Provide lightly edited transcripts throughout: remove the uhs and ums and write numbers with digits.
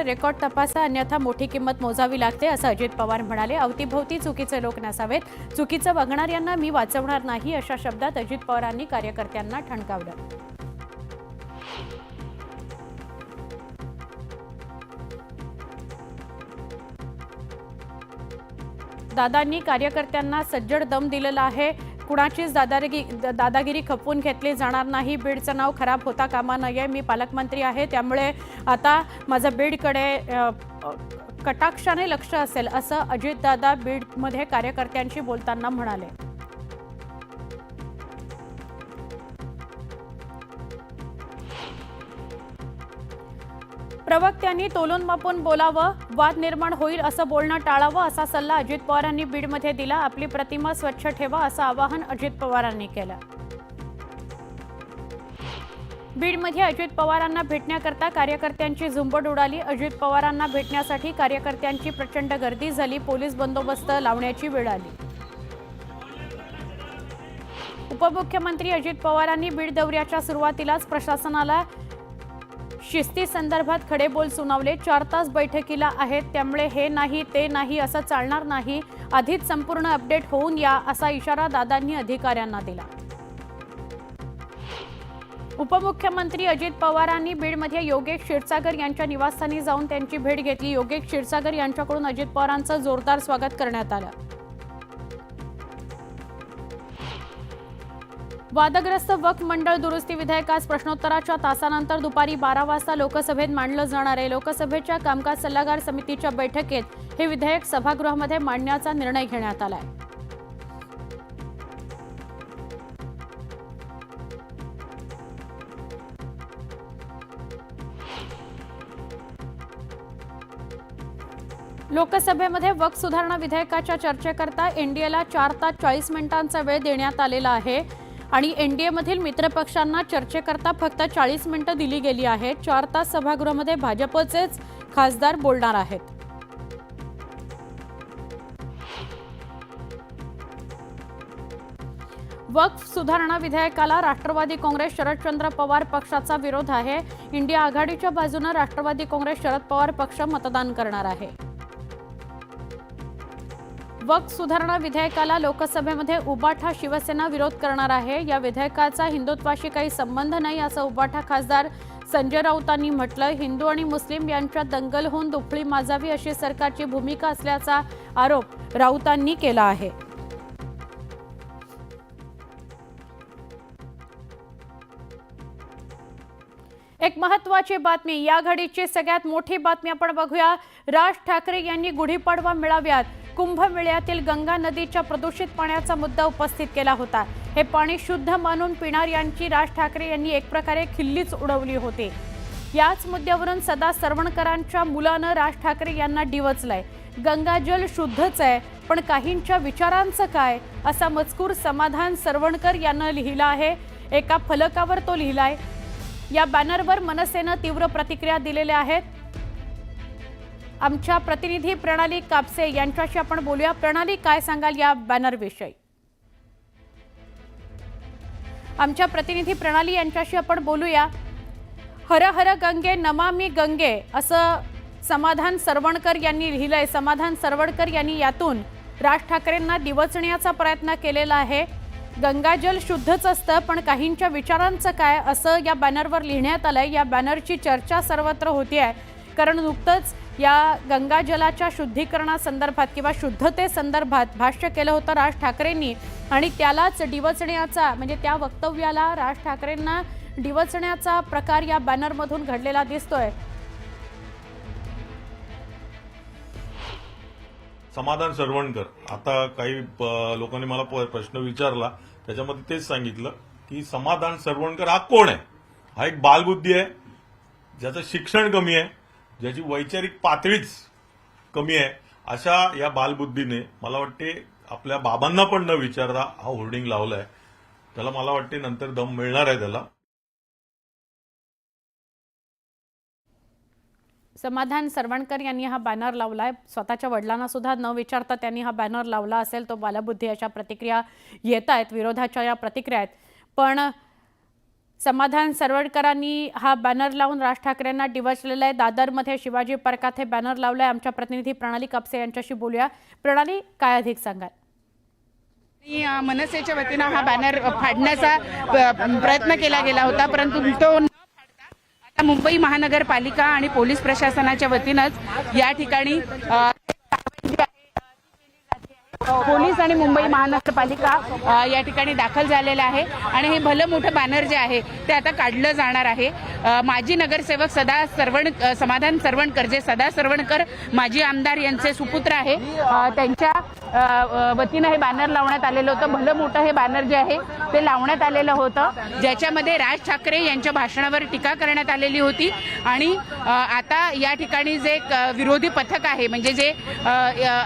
Record तपासा, अन्यथा मोठी किंमत मोजावी लागते, असं अजित पवार म्हणाले. अवतीभोवती चुकीचे लोक नसावेत, चुकीचं वागणाऱ्यांना मी वाचवणार नाही, अशा शब्दात अजित पवारांनी कार्यकर्त्यांना ठणकावलं. दादांनी कार्यकर्त्यांना सज्जड दम दिलेला आहे. कुणाचीच दादागिरी खपवून घेतली जाणार नाही. बीडचं नाव खराब होता कामा नये. मी पालकमंत्री आहे, त्यामुळे आता माझं बीडकडे कटाक्षाने लक्ष असेल, असं अजितदादा बीडमध्ये कार्यकर्त्यांशी बोलताना म्हणाले. प्रवक्त्यांनी तोलून मापून बोलावं, वाद निर्माण होईल असं बोलणं टाळावं, असा सल्ला अजित पवारांनी बीडमध्ये दिला. आपली प्रतिमा स्वच्छ ठेवा, असं आवाहन अजित पवारांनी केलं. बीडमध्ये अजित पवारांना भेटण्याकरता कार्यकर्त्यांची झुंबड उडाली. अजित पवारांना भेटण्यासाठी कार्यकर्त्यांची प्रचंड गर्दी झाली. पोलीस बंदोबस्त लावण्याची वेळ आली. उपमुख्यमंत्री अजित पवारांनी बीड दौऱ्याच्या सुरुवातीलाच प्रशासनाला शिस्ती संदर्भात खडेबोल सुनावले. 4 तास बैठकीला आहेत, त्यामुळे हे नाही ते नाही असं चालणार नाही. आधीच संपूर्ण अपडेट होऊन या, असा इशारा दादांनी अधिकाऱ्यांना दिला. उपमुख्यमंत्री अजित पवारांनी बीडमध्ये योगेश क्षीरसागर यांच्या निवासस्थानी जाऊन त्यांची भेट घेतली. योगेश क्षीरसागर यांच्याकडून अजित पवारांचं जोरदार स्वागत करण्यात आलं. वादग्रस्त वक्फ मंडळ दुरुस्ती विधेयक आज प्रश्नोत्तराच्या तासानंतर दुपारी 12 वाजता लोकसभेत मांडलं जाणार आहे. लोकसभेच्या कामकाज सल्लागार समितीच्या बैठकीत हे विधेयक सभागृहामध्ये मांडण्याचा निर्णय घेण्यात आलाय. लोकसभेमध्ये वक्फ सुधारणा विधेयकाच्या चर्चेकरता एनडीएला 4 तास 40 मिनिटांचा वेळ देण्यात आलेला आहे आणि एनडीएमधील मित्रपक्षांना चर्चेकरता फक्त 40 मिनिटं दिली गेली आहेत. 4 तास सभागृहामध्ये भाजपचेच खासदार बोलणार आहेत. वक्फ सुधारणा विधेयकाला राष्ट्रवादी काँग्रेस शरदचंद्र पवार पक्षाचा विरोध आहे. इंडिया आघाडीच्या बाजूने राष्ट्रवादी काँग्रेस शरद पवार पक्ष मतदान करणार आहे. वक्फ सुधारणा विधेयकाला लोकसभेमध्ये उबाठा शिवसेना विरोध करणार आहे. या विधेयकाचा हिंदुत्वाशी काही संबंध नाही, असं उबाठा खासदार संजय राऊतांनी म्हटलं. हिंदू आणि मुस्लिम यांच्यात दंगल होऊन दुफळी माजावी अशी सरकारची भूमिका असल्याचा आरोप राऊतांनी केला आहे. एक महत्त्वाची बातमी, या घडीची सगळ्यात मोठी बातमी आपण बघूया. राज ठाकरे यांनी गुढीपाडवा मेळाव्यात कुंभमेळ्यातील गंगा नदीच्या प्रदूषित पाण्याचा मुद्दा उपस्थित केला होता. हे पाणी शुद्ध मानून पिणार यांची राज ठाकरे यांनी एक प्रकारे खिल्लीच उडवली होती. याच मुद्द्यावरून सदा सरवणकरांच्या मुलानं राज ठाकरे यांना डिवचलंय. गंगाजल शुद्धच आहे, पण काहींच्या विचारांचं काय, असा मजकूर समाधान सरवणकर यांना लिहिला आहे. एका फलकावर तो लिहिलाय. या बॅनरवर मनसेनं तीव्र प्रतिक्रिया दिलेल्या आहेत. आमच्या प्रतिनिधी प्रणाली कापसे यांच्याशी आपण बोलूया. प्रणाली, काय सांगाल या बॅनरविषयी? आमच्या प्रतिनिधी प्रणाली यांच्याशी आपण बोलूया. हर हर गंगे नमामि गंगे असं समाधान सरवणकर यांनी लिहिलंय. समाधान सरवणकर यांनी यातून राज ठाकरेंना डिवचण्याचा प्रयत्न केलेला आहे. गंगाजल शुद्धच असतं, पण काहींच्या विचारांचं काय, असं या बॅनरवर लिहिण्यात आलंय. या बॅनरची चर्चा सर्वत्र होतीये, कारण नुकतंच या गंगाजलाच्या शुद्धीकरणासंदर्भात किंवा शुद्धतेसंदर्भात भाष्य केलं होतं राज ठाकरेंनी आणि त्यालाच डिवचण्याचा, म्हणजे त्या वक्तव्याला राज ठाकरेंना डिवचण्याचा प्रकार या बॅनरमधून घडलेला दिसतोय. समाधान सरवणकर, आता काही लोकांनी मला प्रश्न विचारला, त्याच्यामध्ये तेच सांगितलं की समाधान सरवणकर हा कोण आहे. हा एक बालबुद्धी आहे, ज्याचं शिक्षण कमी आहे, ज्याची वैचारिक पातळीच कमी आहे. अशा या बालबुद्धीने मला वाटते आपल्या बाबांना पण न विचारता हा होर्डिंग लावलाय. त्याला मला वाटते नंतर दम मिळणार आहे त्याला. समाधान सरवणकर यांनी हा बॅनर लावलाय. स्वतःच्या वडिलांना सुद्धा न विचारता त्यांनी हा बॅनर लावला असेल, तो बालबुद्धी, अशा प्रतिक्रिया येत आहेत, विरोधाच्या या प्रतिक्रिया आहेत. पण समाधान सरवडकरांनी हा बॅनर लावून राज ठाकरेंना डिवचलेला आहे। दादरमध्ये शिवाजी पार्कात हे बॅनर लावलंय। आमच्या प्रतिनिधी प्रणाली कापसे यांच्याशी बोलूया। प्रणाली, काय अधिक सांगाल? मनसेच्या वतीनं हा बॅनर फाडण्याचा प्रयत्न केला गेला होता, परंतु तो न फाडता आता मुंबई महानगरपालिका आणि पोलीस प्रशासनाच्या वतीनंच या ठिकाणी पोलीस आणि मुंबई महानगरपालिका या ठिकाणी दाखल झालेला आहे आणि हे भलं मोठं बॅनर जे आहे ते आता काढलं जाणार आहे। माजी नगरसेवक समाधान सरवणकर, जे सदा सरवणकर माजी आमदार यांचे सुपुत्र आहे, त्यांच्या वतीनं हे बॅनर लावण्यात आलेलं होतं। भलं मोठं हे बॅनर जे आहे ते लावण्यात आलेलं होतं, ज्याच्यामध्ये राज ठाकरे यांच्या भाषणावर टीका करण्यात आलेली होती आणि आता या ठिकाणी जे विरोधी पथक आहे, म्हणजे जे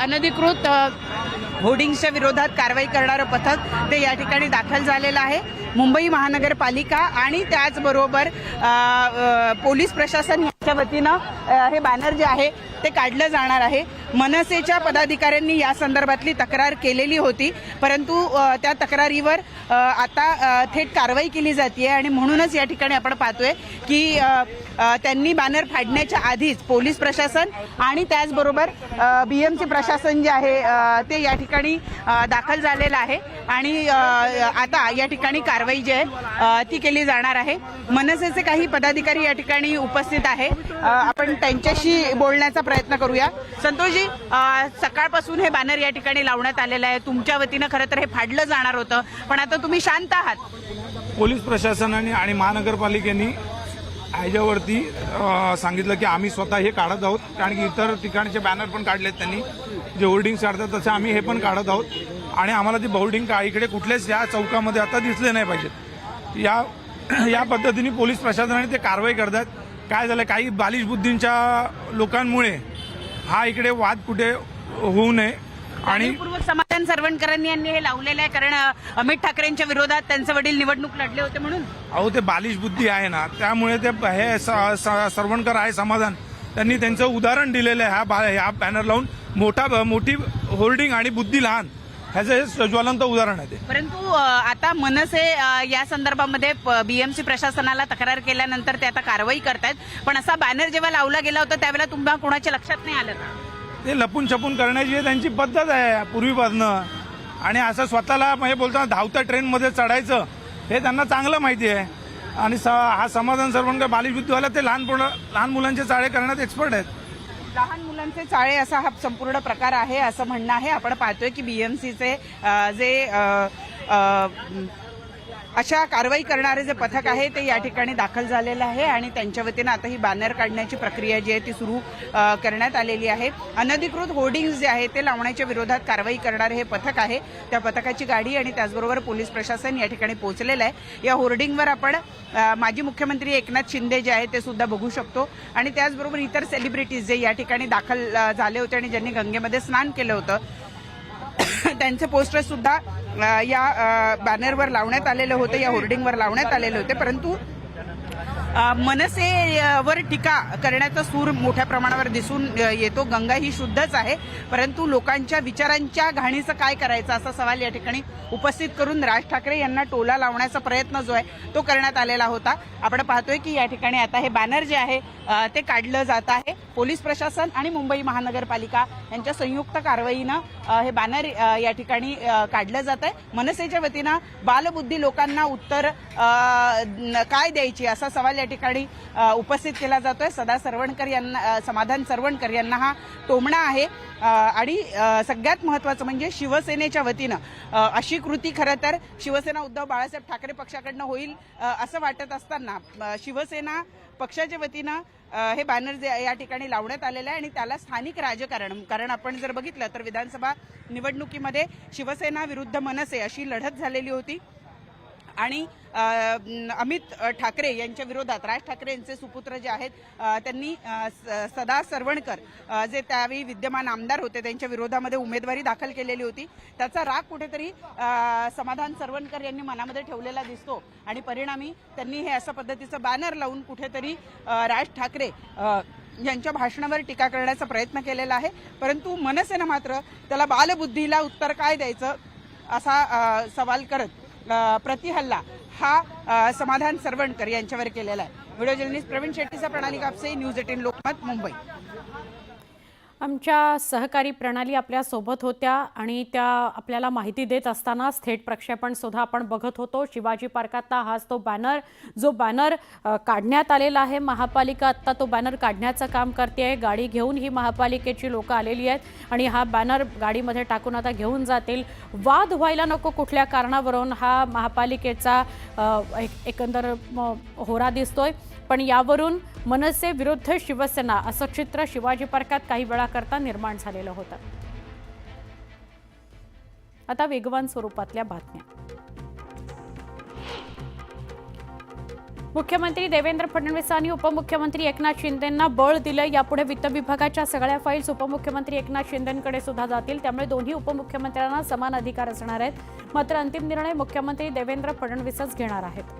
अनधिकृत होर्डिंग्सच्या विरोधात कारवाई करणारं पथक ते या ठिकाणी दाखल झालेलं आहे। मुंबई महानगरपालिका आणि त्याचबरोबर पोलीस प्रशासन यांच्या वतीनं हे बॅनर जे आहे ते काढलं जाणार आहे। मनसेच्या पदाधिकाऱ्यांनी या संदर्भातली तक्रार केलेली होती, परंतु त्या तक्रारीवर आता थेट कारवाई केली जाते आणि म्हणूनच या ठिकाणी आपण पाहतोय की त्यांनी बॅनर फाडण्याच्या आधीच पोलीस प्रशासन आणि त्याचबरोबर बीएमसी प्रशासन जे आहे ते या ठिकाणी दाखल झालेलं आहे आणि आता या ठिकाणी कारवाई जी आहे ती केली जाणार आहे। मनसेचे काही पदाधिकारी या ठिकाणी उपस्थित आहे, आपण त्यांच्याशी बोलण्याचा प्रयत्न करूया। संतोषजी, सकाळपासून हे बॅनर या ठिकाणी लावण्यात आलेलं आहे, तुमच्या वतीनं खरं तर हे फाडलं जाणार होतं, पण आता तुम्ही शांत आहात। पोलीस प्रशासनाने आणि महानगरपालिकेने ह्याच्यावरती सांगितलं की आम्ही स्वतः हे काढत आहोत, कारण की इतर ठिकाणचे बॅनर पण काढलेत त्यांनी, जे होर्डिंग्स काढतात तसे आम्ही हे पण काढत आहोत आणि आम्हाला ते होर्डिंग इकडे कुठलेच या चौकामध्ये आता दिसले नाही पाहिजेत। या पद्धतीने पोलीस प्रशासनाने ते कारवाई करतात। काय झालं, काही बालिश बुद्धींच्या लोकांमुळे हा इकडे वाद कुठे होऊ नये आणि समाधान सरवणकरांनी यांनी हे लावलेलं आहे, कारण अमित ठाकरेंच्या विरोधात त्यांचे वडील निवडणूक लढले होते म्हणून। अहो, ते बालिश बुद्धी आहे ना, त्यामुळे ते हे सरवणकर आहे समाधान, त्यांनी त्यांचं उदाहरण दिलेलं आहे। हा बॅनर लावून मोठी होर्डिंग आणि बुद्धी लहान, ह्याचं हे ज्वलंत उदाहरण आहे ते। परंतु आता मनसे या संदर्भामध्ये बीएमसी प्रशासनाला तक्रार केल्यानंतर ते आता कारवाई करतायत, पण असा बॅनर जेव्हा लावला गेला होता त्यावेळेला तुम्हाला कोणाच्या लक्षात नाही आलं? ते लपून छपून करण्याची त्यांची पद्धत आहे पूर्वीपासनं, आणि असं स्वतःला म्हणजे बोलताना धावत्या ट्रेनमध्ये चढायचं हे त्यांना चांगलं माहिती आहे। आणि हा समाधान सरवणकर बालिश बुद्धीवाला, ते लहान मुलांचे चाळे करण्यात एक्सपर्ट आहेत। लहान मुलांचे चाळे असा हा संपूर्ण प्रकार आहे असं म्हणणं आहे। आपण पाहतोय की बीएमसीचे जे अशा कारवाई करणारे जे पथक आहे ते या ठिकाणी दाखल झालेलं आहे आणि त्यांच्या वतीनं आता ही बॅनर काढण्याची प्रक्रिया जी आहे ती सुरू करण्यात आलेली आहे। अनधिकृत होर्डिंग्स जे आहे ते लावण्याच्या विरोधात कारवाई करणारे हे पथक आहे, त्या पथकाची गाडी आणि त्याचबरोबर पोलीस प्रशासन या ठिकाणी पोहोचलेलं आहे। या होर्डिंगवर आपण माजी मुख्यमंत्री एकनाथ शिंदे जे आहे ते सुद्धा बघू शकतो आणि त्याचबरोबर इतर सेलिब्रिटीज जे या ठिकाणी दाखल झाले होते आणि ज्यांनी गंगेमध्ये स्नान केलं होतं त्यांचे पोस्टर सुद्धा या बॅनरवर लावण्यात आलेले होते, या होर्डिंगवर लावण्यात आलेले होते। परंतु मनसेवर टीका करण्याचा सूर मोठ्या प्रमाणावर दिसून येतो। गंगा ही शुद्धच आहे, परंतु लोकांच्या विचारांच्या घाणीचं काय करायचं असा सवाल या ठिकाणी उपस्थित करून राज ठाकरे यांना टोला लावण्याचा प्रयत्न जो आहे तो करण्यात आलेला होता। आपण पाहतोय की या ठिकाणी आता हे बॅनर जे आहे ते काढलं जात आहे। पोलीस प्रशासन आणि मुंबई महानगरपालिका यांच्या संयुक्त कारवाईनं हे बॅनर या ठिकाणी काढलं जात आहे। मनसेच्या वतीनं बालबुद्धी लोकांना उत्तर काय द्यायची असा सवाल या ठिकाणी उपस्थित केला जातोय। समाधान सरवणकर यांना हा टोमणा आहे आणि सगळ्यात महत्वाचं म्हणजे शिवसेनेच्या वतीनं अशी कृती खरं तर शिवसेना उद्धव बाळासाहेब ठाकरे पक्षाकडनं होईल असं वाटत असताना शिवसेना पक्षाच्या वतीनं हे बॅनर या ठिकाणी लावण्यात आलेलं आहे आणि त्याला स्थानिक राजकारण, कारण आपण जर बघितलं तर विधानसभा निवडणुकीमध्ये शिवसेना विरुद्ध मनसे अशी लढत झालेली होती आणि अमित ठाकरे यांच्या विरोधात राज ठाकरे यांचे सुपुत्र जे आहेत त्यांनी सदा सरवणकर जे त्यावेळी विद्यमान आमदार होते त्यांच्या विरोधामध्ये उमेदवारी दाखल केलेली होती। त्याचा राग कुठेतरी समाधान सरवणकर यांनी मनामध्ये ठेवलेला दिसतो आणि परिणामी त्यांनी हे अशा पद्धतीचं बॅनर लावून कुठेतरी राज ठाकरे यांच्या भाषणावर टीका करण्याचा प्रयत्न केलेला आहे। परंतु मनसेनं मात्र त्याला बालबुद्धीला उत्तर काय द्यायचं असा सवाल करत प्रतिहल्ला हा समाधान सरवणकर यांच्यावर केलेला आहे. व्हिडिओ जर्नलिस्ट प्रवीण शेट्टीचा प्रणाली कापसे, न्यूज 18 लोकमत, मुंबई. आमच्या सहकारी प्रणाली आपल्या सोबत होत्या आणि त्या आपल्याला माहिती देत असतानाच थेट प्रक्षेपण सुद्धा आपण बघत होतो. शिवाजी पार्कातला हाच तो बॅनर, जो बॅनर काढण्यात आलेला आहे. महापालिका आत्ता तो बॅनर काढण्याचं काम करते आहे. गाडी घेऊन ही महापालिकेची लोकं आलेली आहेत आणि हा बॅनर गाडीमध्ये टाकून आता घेऊन जातील. वाद व्हायला नको कुठल्या कारणावरून हा महापालिकेचा एकंदर होरा दिसतोय. पण यावरून मनसे विरुद्ध शिवसेना असं चित्र शिवाजी पार्कात काही वेळाकरता निर्माण झालेलं होतं. आता वेगवान स्वरूपातल्या बातम्या. मुख्यमंत्री देवेंद्र फडणवीस आणि उपमुख्यमंत्री एकनाथ शिंदेंना बळ दिलं. यापुढे वित्त विभागाच्या सगळ्या फाईल्स उपमुख्यमंत्री एकनाथ शिंदेंकडे सुद्धा जातील. त्यामुळे दोन्ही उपमुख्यमंत्र्यांना समान अधिकार असणार आहेत. मात्र अंतिम निर्णय मुख्यमंत्री देवेंद्र फडणवीसच घेणार आहेत.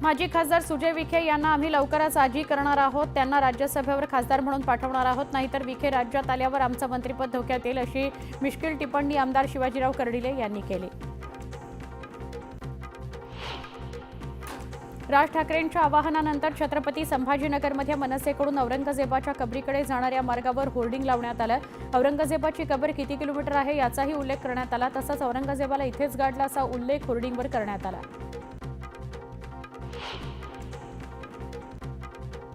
माजी खासदार सुजय विखे यांना आम्ही लवकरच आजी करणार आहोत. त्यांना राज्यसभेवर खासदार म्हणून पाठवणार आहोत. नाहीतर विखे राज्यात आल्यावर आमचं मंत्रिपद धोक्यात येईल, अशी मिश्किल टिप्पणी आमदार शिवाजीराव कर्डिले यांनी केली. राज ठाकरेंच्या आवाहनानंतर छत्रपती संभाजीनगरमध्ये मनसेकडून औरंगजेबाच्या कबरीकडे जाणाऱ्या मार्गावर होर्डिंग लावण्यात आलं. औरंगजेबाची कबर किती किलोमीटर आहे याचाही उल्लेख करण्यात आला. तसंच औरंगजेबाला इथेच गाडला असा उल्लेख होर्डिंगवर करण्यात आला.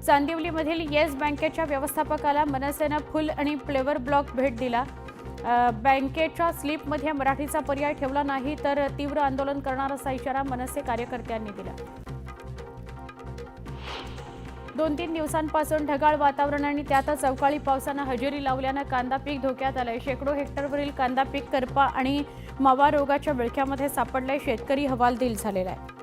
चांदिवलीमधील येस बँकेच्या व्यवस्थापकाला मनसेनं फुल आणि फ्लेवर ब्लॉक भेट दिला. बँकेच्या स्लिपमध्ये मराठीचा पर्याय ठेवला नाही तर तीव्र आंदोलन करणार असा इशारा मनसे कार्यकर्त्यांनी दिला. 2-3 दिवसांपासून ढगाळ वातावरण आणि त्यातच अवकाळी पावसानं हजेरी लावल्यानं कांदा पीक धोक्यात आलंय. शेकडो हेक्टरवरील कांदा पीक करपा आणि मावा रोगाच्या विळख्यामध्ये सापडलंय. शेतकरी हवालदिल झालेला आहे.